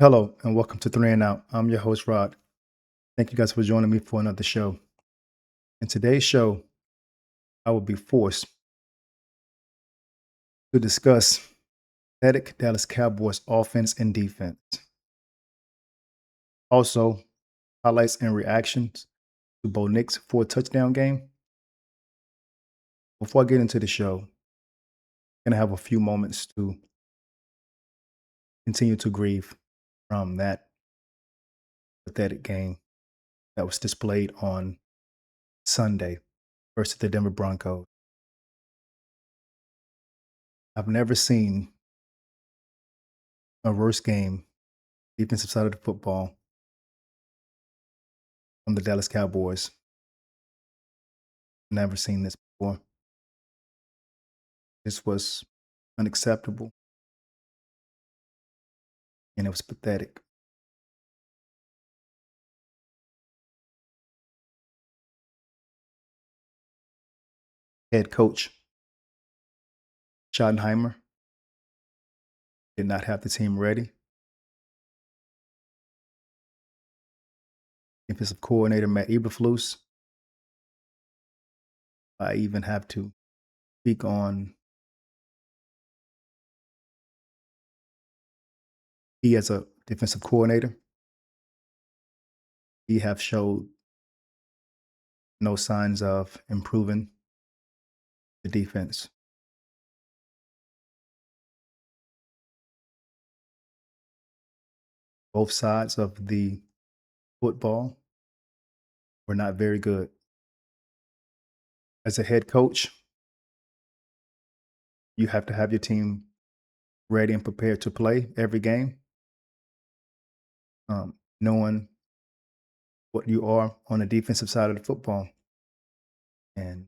Hello and welcome to Three and Out. I'm your host, Rod. Thank you guys for joining me for another show. In today's show, I will be forced to discuss pathetic Dallas Cowboys offense and defense. Also, highlights and reactions to Bo Nick's four-touchdown game. Before I get into the show, I'm going to have a few moments to continue to grieve from that pathetic game that was displayed on Sunday versus the Denver Broncos. I've never seen a worse game, defensive side of the football, from the Dallas Cowboys. Never seen this before. This was unacceptable and it was pathetic. Head coach Schottenheimer did not have the team ready. Defensive coordinator Matt Eberflus, I even have to speak on he as a defensive coordinator. He have showed no signs of improving the defense. Both sides of the football were not very good. As a head coach, you have to have your team ready and prepared to play every game, knowing what you are on the defensive side of the football. And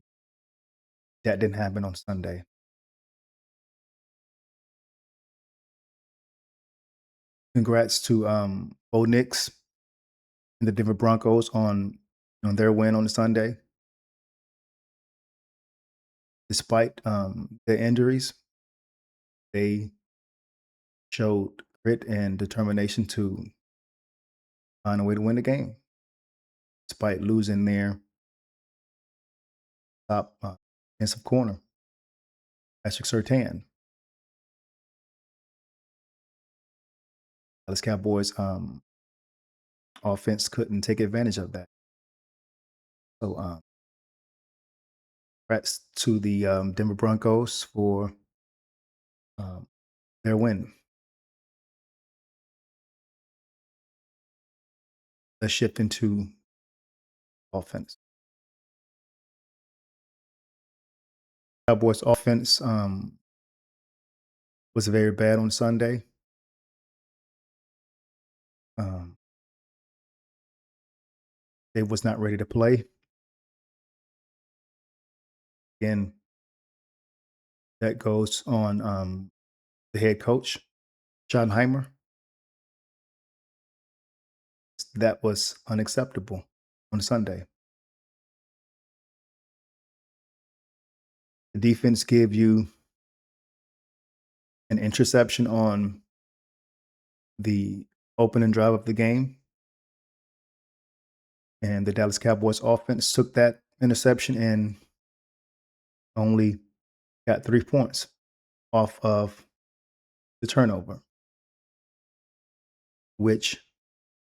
that didn't happen on Sunday. Congrats to Bo Nix and the Denver Broncos on their win on Sunday. Despite their injuries, they showed grit and determination to find a way to win the game, despite losing their top defensive corner, Patrick Surtain. Dallas Cowboys offense couldn't take advantage of that. So, congrats to the Denver Broncos for um, their win. Let's shift into offense. Cowboys offense was very bad on Sunday. Um, they was not ready to play. Again, that goes on the head coach, Schottenheimer. That was unacceptable on Sunday. The defense gave you an interception on the opening drive of the game, and the Dallas Cowboys offense took that interception and only got 3 points off of the turnover, which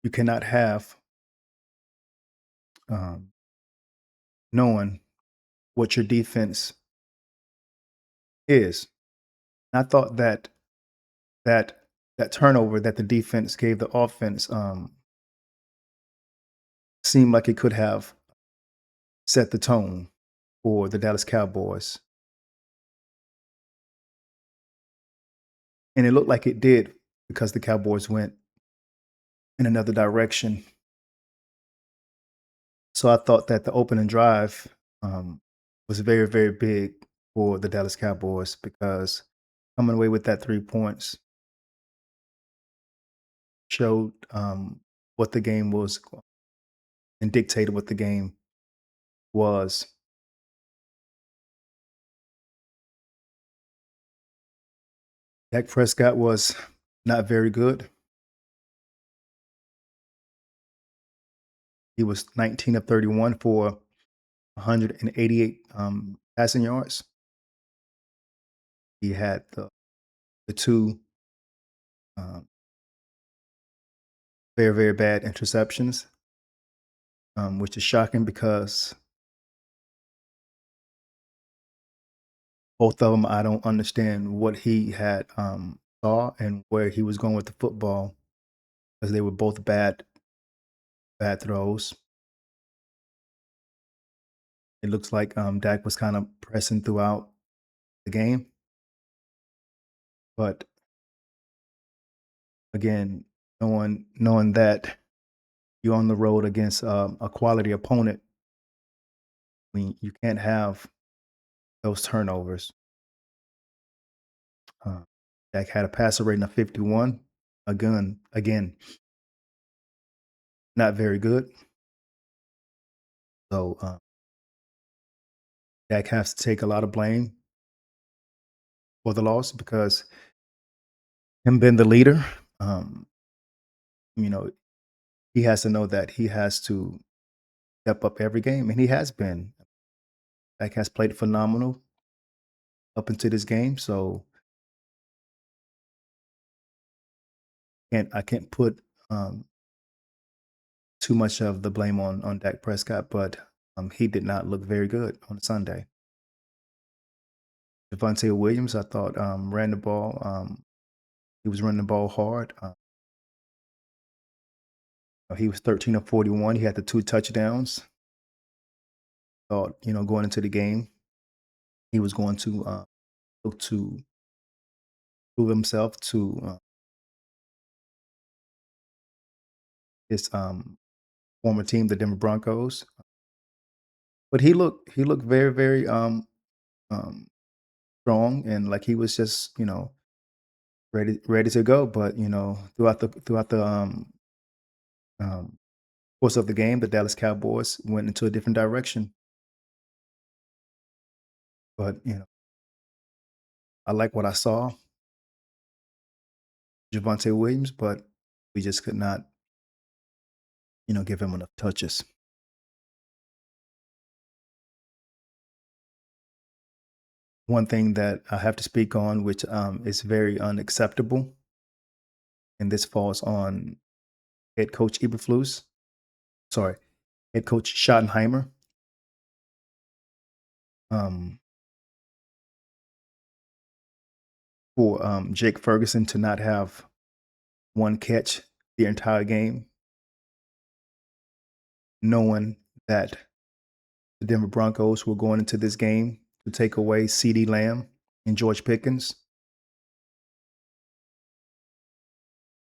you cannot have um, knowing what your defense is. And I thought that that turnover that the defense gave the offense seemed like it could have set the tone for the Dallas Cowboys, and it looked like it did because the Cowboys went in another direction. So I thought that the opening drive was very, very big for the Dallas Cowboys because coming away with that 3 points showed what the game was and dictated what the game was. Dak Prescott was not very good. He was 19 of 31 for 188 passing yards. He had the two um, very, very bad interceptions, which is shocking because both of them, I don't understand what he had saw and where he was going with the football because they were both bad throws. It looks like Dak was kind of pressing throughout the game, but again, knowing that you're on the road against a quality opponent, I mean, you can't have those turnovers. Uh, Dak had a passer rating of 51. Again, not very good. So Dak has to take a lot of blame for the loss because him being the leader, um, you know, he has to know that he has to step up every game, and he has been. Dak has played phenomenal up into this game, so I can't put um, too much of the blame on Dak Prescott, but he did not look very good on Sunday. Devontae Williams, I thought ran the ball. He was running the ball hard. He was 13 of 41. He had the two touchdowns. Thought going into the game, he was going to look to prove himself to his former team, the Denver Broncos. But he looked very very um, strong and like he was just ready to go. But throughout the um, course of the game, the Dallas Cowboys went into a different direction. But I like what I saw, Javante Williams, but we just could not give him enough touches. One thing that I have to speak on, which is very unacceptable, and this falls on head coach Eberflus. Sorry, head coach Schottenheimer. Um, for Jake Ferguson to not have one catch the entire game, knowing that the Denver Broncos were going into this game to take away CeeDee Lamb and George Pickens,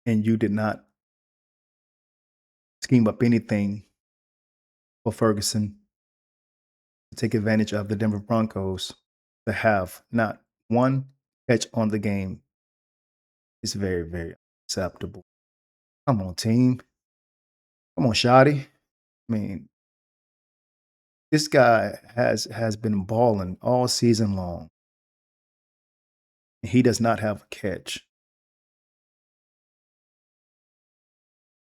and you did not scheme up anything for Ferguson to take advantage of the Denver Broncos to have not one catch on the game is very, very acceptable. Come on, team. Come on, Shotty. I mean, this guy has been balling all season long. He does not have a catch.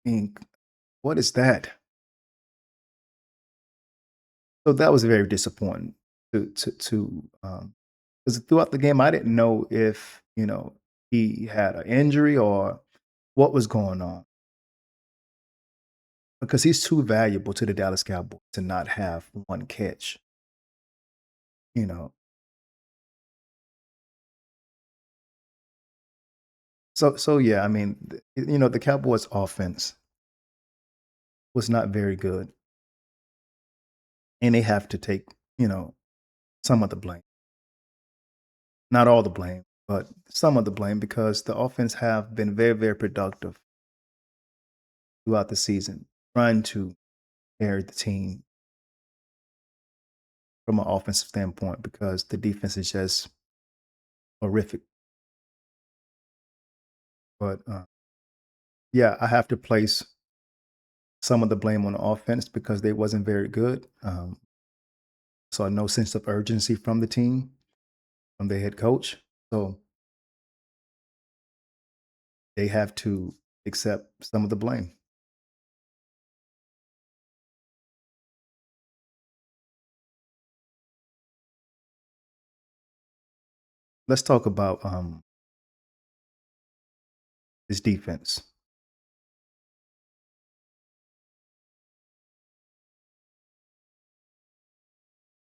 I mean, what is that? So that was very disappointing to because throughout the game I didn't know if he had an injury or what was going on because he's too valuable to the Dallas Cowboys to not have one catch. You know, so yeah. I mean, the Cowboys' offense was not very good, and they have to take you know some of the blame, not all the blame, but some of the blame because the offense have been very very productive throughout the season, trying to carry the team from an offensive standpoint because the defense is just horrific. But yeah, I have to place some of the blame on the offense because they wasn't very good. Saw no sense of urgency from the team, from the head coach. So they have to accept some of the blame. let's talk about this defense.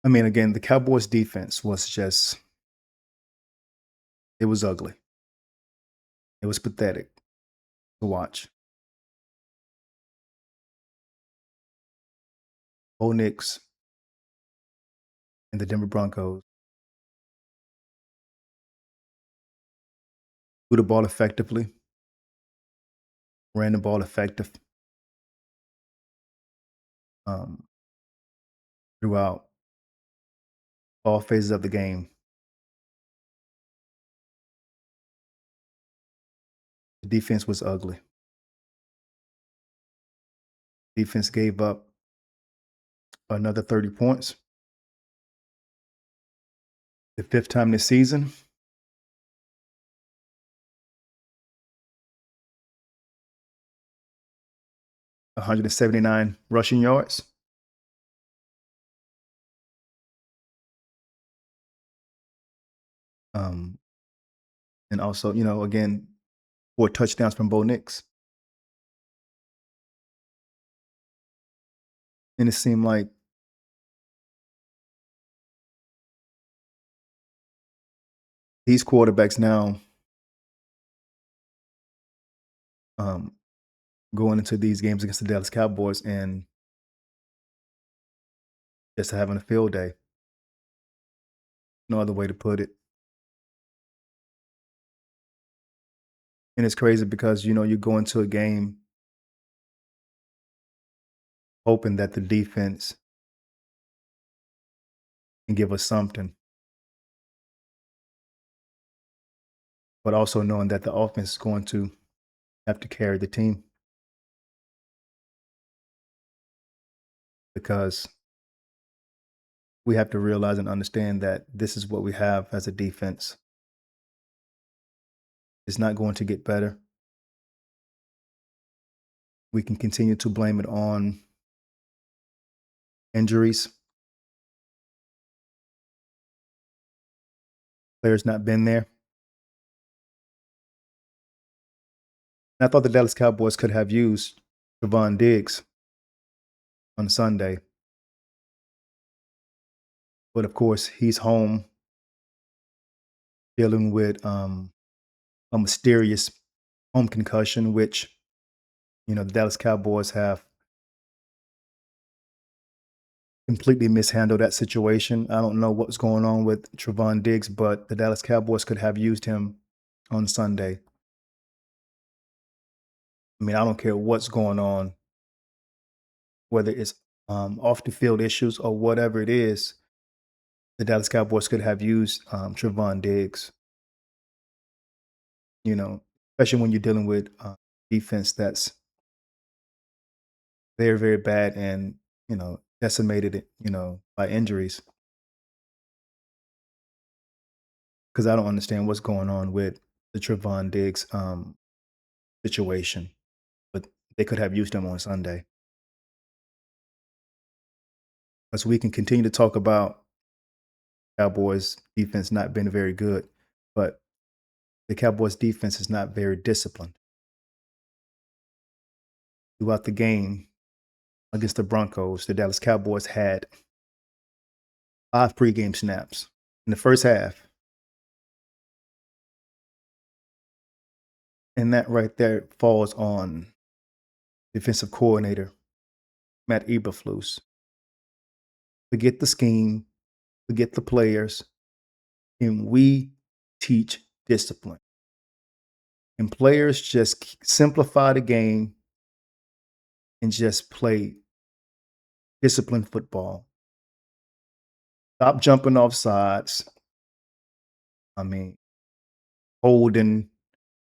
I mean, again, the Cowboys defense was just it was ugly. It was pathetic to watch. Bo Nix and the Denver Broncos threw the ball effectively, ran the ball effective um, throughout all phases of the game. The defense was ugly. Defense gave up another 30 points. The fifth time this season, 179 rushing yards. Um, and also, again, 4 touchdowns from Bo Nix. And it seemed like these quarterbacks now um, going into these games against the Dallas Cowboys and just having a field day. No other way to put it. And it's crazy because, you go into a game hoping that the defense can give us something, but also knowing that the offense is going to have to carry the team because we have to realize and understand that this is what we have as a defense. It's not going to get better. We can continue to blame it on injuries, players not been there. And I thought the Dallas Cowboys could have used Trevon Diggs on Sunday. But of course, he's home dealing with a mysterious home concussion, which, the Dallas Cowboys have completely mishandled that situation. I don't know what's going on with Trevon Diggs, but the Dallas Cowboys could have used him on Sunday. I mean, I don't care what's going on, whether it's off the field issues or whatever it is, the Dallas Cowboys could have used Trevon Diggs, you know, especially when you're dealing with defense that's very, very bad and, decimated, by injuries. Because I don't understand what's going on with the Trevon Diggs situation, but they could have used him on Sunday. Because we can continue to talk about Cowboys defense not being very good, but the Cowboys defense is not very disciplined. Throughout the game against the Broncos, the Dallas Cowboys had 5 pregame snaps in the first half. And that right there falls on defensive coordinator Matt Eberflus. Forget the scheme, forget the players, and we teach discipline. And players just simplify the game and just play disciplined football. Stop jumping off sides. I mean, holding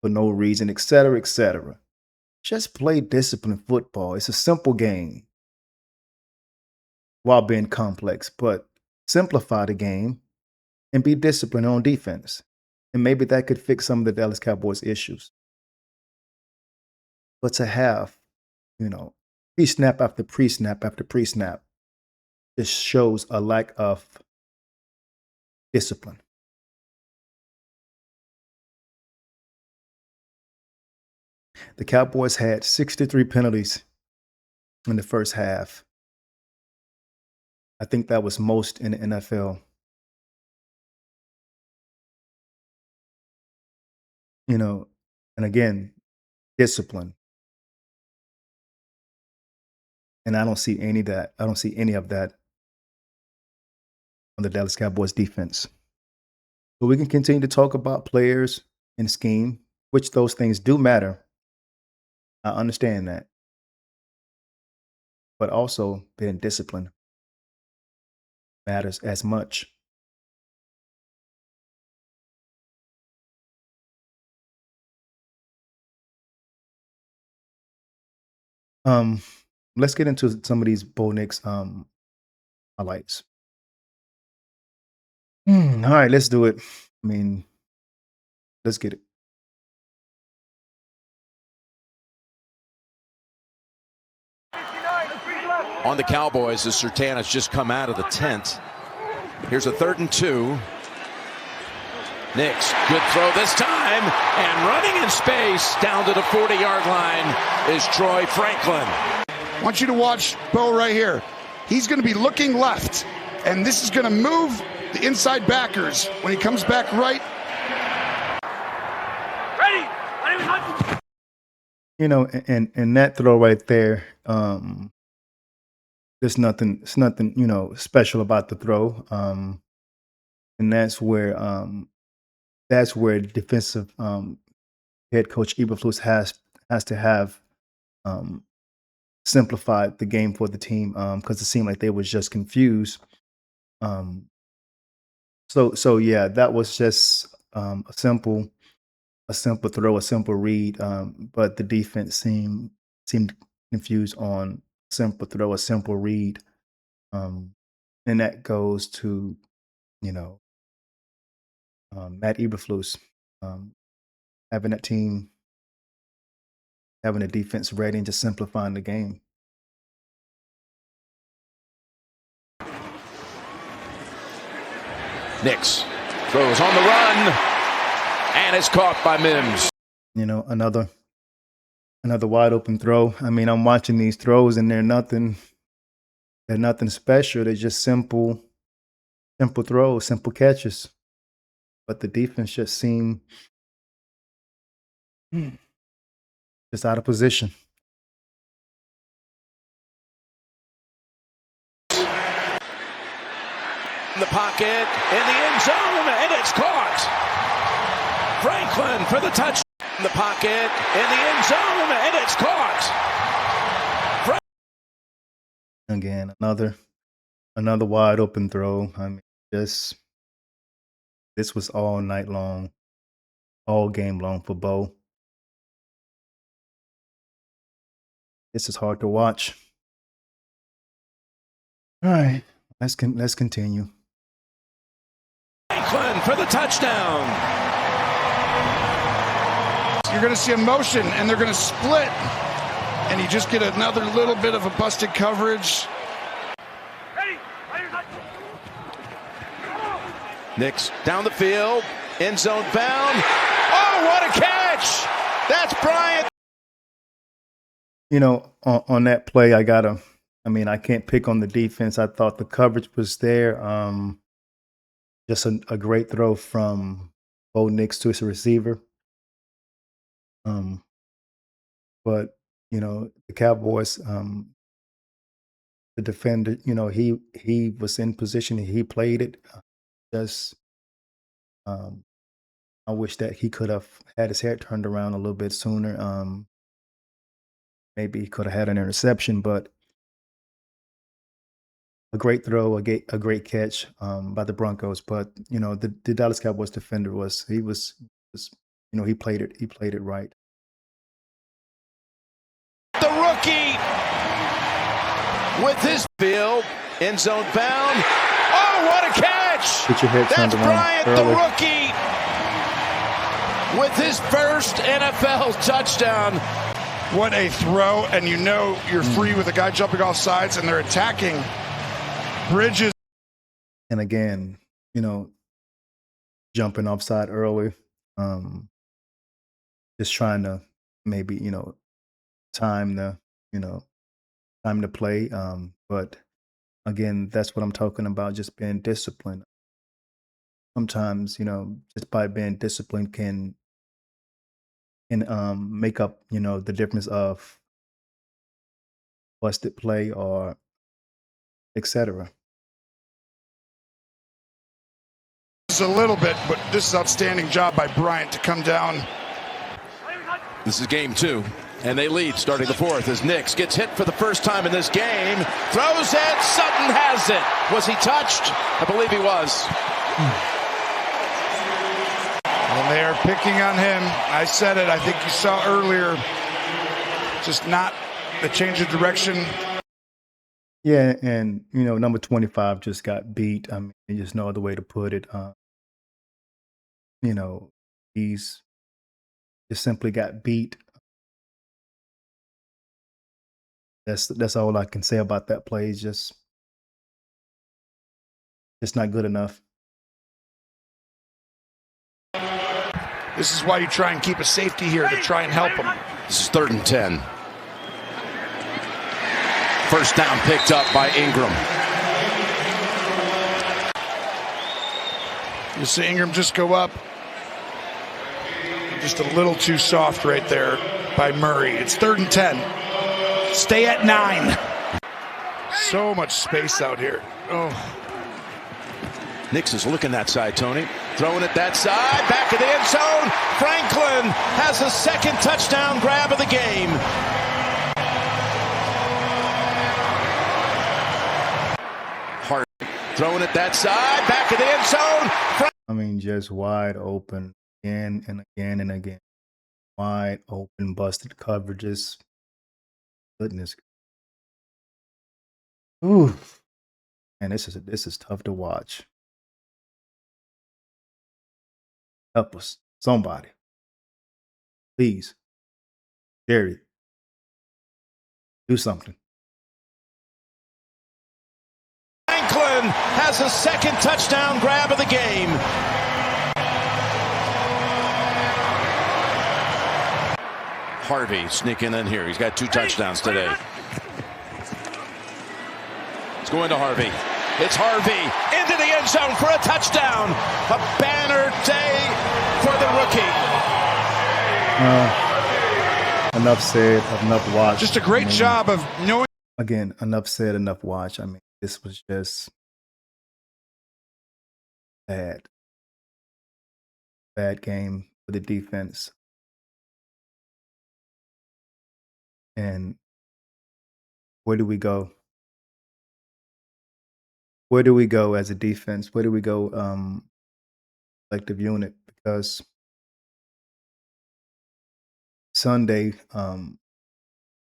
for no reason, et cetera, et cetera. Just play disciplined football. It's a simple game while being complex, but simplify the game and be disciplined on defense. And maybe that could fix some of the Dallas Cowboys issues. But to have, you know, pre snap after pre snap after pre snap, just shows a lack of discipline. the Cowboys had 63 penalties in the first half. I think that was most in the NFL. You know, and again, discipline. And I don't see any of that. I don't see any of that on the Dallas Cowboys defense. So we can continue to talk about players and scheme, which those things do matter. I understand that. But also being disciplined matters as much. Um, let's get into some of these Bo Nix highlights. All right, let's do it. I mean, let's get it. On the Cowboys as Surtain just come out of the tent. Here's a 3rd and 2. Nix, good throw this time, and running in space down to the 40-yard line is Troy Franklin. I want you to watch Bo right here. He's going to be looking left, and this is going to move the inside backers when he comes back right. Ready. You know, and that throw right there, there's nothing, it's nothing, you know, special about the throw. And that's where defensive head coach Eberflus has to have simplified the game for the team because it seemed like they was just confused. So yeah, that was just a simple throw, a simple read, but the defense seemed confused on simple throw, a simple read, and that goes to, you know, Matt Eberflus having that team, having a defense ready and just simplifying the game. Nix throws on the run and is caught by Mims. You know, another wide open throw. I mean, I'm watching these throws and they're nothing special. They're just simple throws, simple catches. But the defense just seemed just out of position. In the pocket, in the end zone, and it's caught. Franklin for the touch. In the pocket, in the end zone, and it's caught. Again, another wide open throw. I mean, this was all night long, all game long for Bo. This is hard to watch. All right, let's continue. Franklin for the touchdown. You're going to see a motion, and they're going to split, and you just get another little bit of a busted coverage. Nix down the field, end zone bound. Oh, what a catch! That's Bryant. You know, on that play, I can't pick on the defense. I thought the coverage was there. Just a great throw from Bo Nix to his receiver. But you know, the Cowboys, the defender, you know, he was in position. He played it. Just, I wish that he could have had his head turned around a little bit sooner. Maybe he could have had an interception, but a great throw, a great catch by the Broncos. But you know, the Dallas Cowboys defender he played it right. The rookie with his field, end zone bound. Oh, what a catch! Get your head turned That's around Bryant, early. the rookie, with his first NFL touchdown. What a throw, and you know you're free with a guy jumping off sides, and they're attacking Bridges. And again, you know, jumping offside early, just trying to maybe, time to, you know, time to play. But again, that's what I'm talking about, just being disciplined. Sometimes, just by being disciplined can make up, the difference of busted play or etc. Just a little bit, but this is outstanding job by Bryant to come down. This is game 2, and they lead starting the 4th as Nix gets hit for the first time in this game. Throws it. Sutton has it. Was he touched? I believe he was. And they are picking on him. I said it. I think you saw earlier. Just not the change of direction. Yeah, and number 25 just got beat. I mean, there's just no other way to put it. He's just simply got beat. That's all I can say about that play. It's just not good enough. This is why you try and keep a safety here to try and help him. This is 3rd and 10. First down picked up by Ingram. You see Ingram just go up. Just a little too soft right there by Murray. It's 3rd and 10. Stay at 9. So much space out here. Oh. Nix is looking that side, Tony. Throwing it that side. Back of the end zone. Franklin has a second touchdown grab of the game. Hart throwing it that side. Back of the end zone. I mean, just wide open again and again and again. Wide open, busted coverages. Goodness. Ooh. And this is tough to watch. Help us. Somebody. Please. Jerry. Do something. Franklin has a second touchdown grab of the game. Harvey sneaking in here. He's got 2 touchdowns today. It's going to Harvey. It's Harvey into the end zone for a touchdown. A banner day for the rookie. Enough said, enough watched. Just a great job of knowing. Again, enough said, enough watched. I mean, this was just bad. Bad game for the defense. And where do we go? Where do we go as a defense? Where do we go collective unit? Because Sunday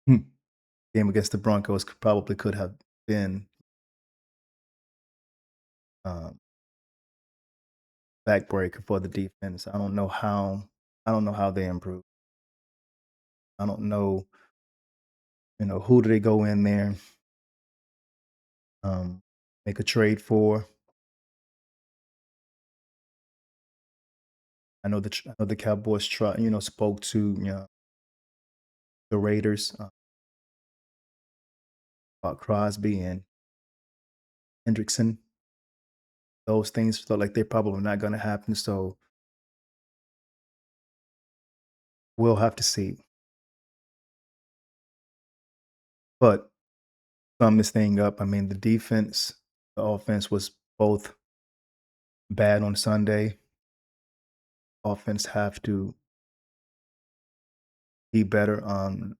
game against the Broncos probably could have been backbreaker for the defense. I don't know how they improved. I don't know, who do they go in there, make a trade for. I know the Cowboys spoke to the Raiders about Crosby and Hendrickson. Those things felt like they're probably not going to happen. So we'll have to see. But sum this thing up, I mean, the offense was both bad on Sunday. Offense have to be better on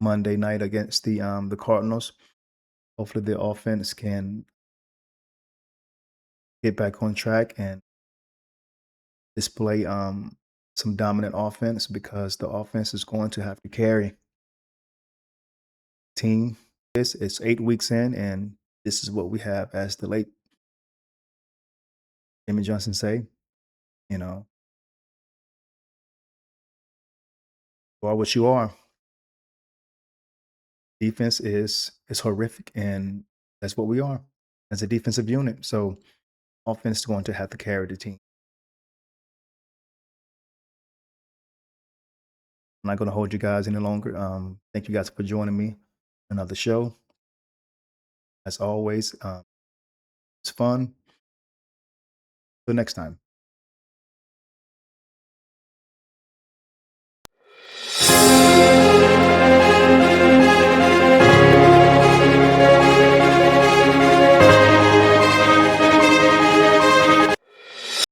Monday night against the Cardinals. Hopefully the offense can get back on track and display some dominant offense, because the offense is going to have to carry team. It's 8 weeks in, and this is what we have, as the late Jimmy Johnson say, you are what you are. Defense is horrific, and that's what we are as a defensive unit. So offense is going to have to carry the team. I'm not going to hold you guys any longer. Thank you guys for joining me. Another show. As always, it's fun. Till next time.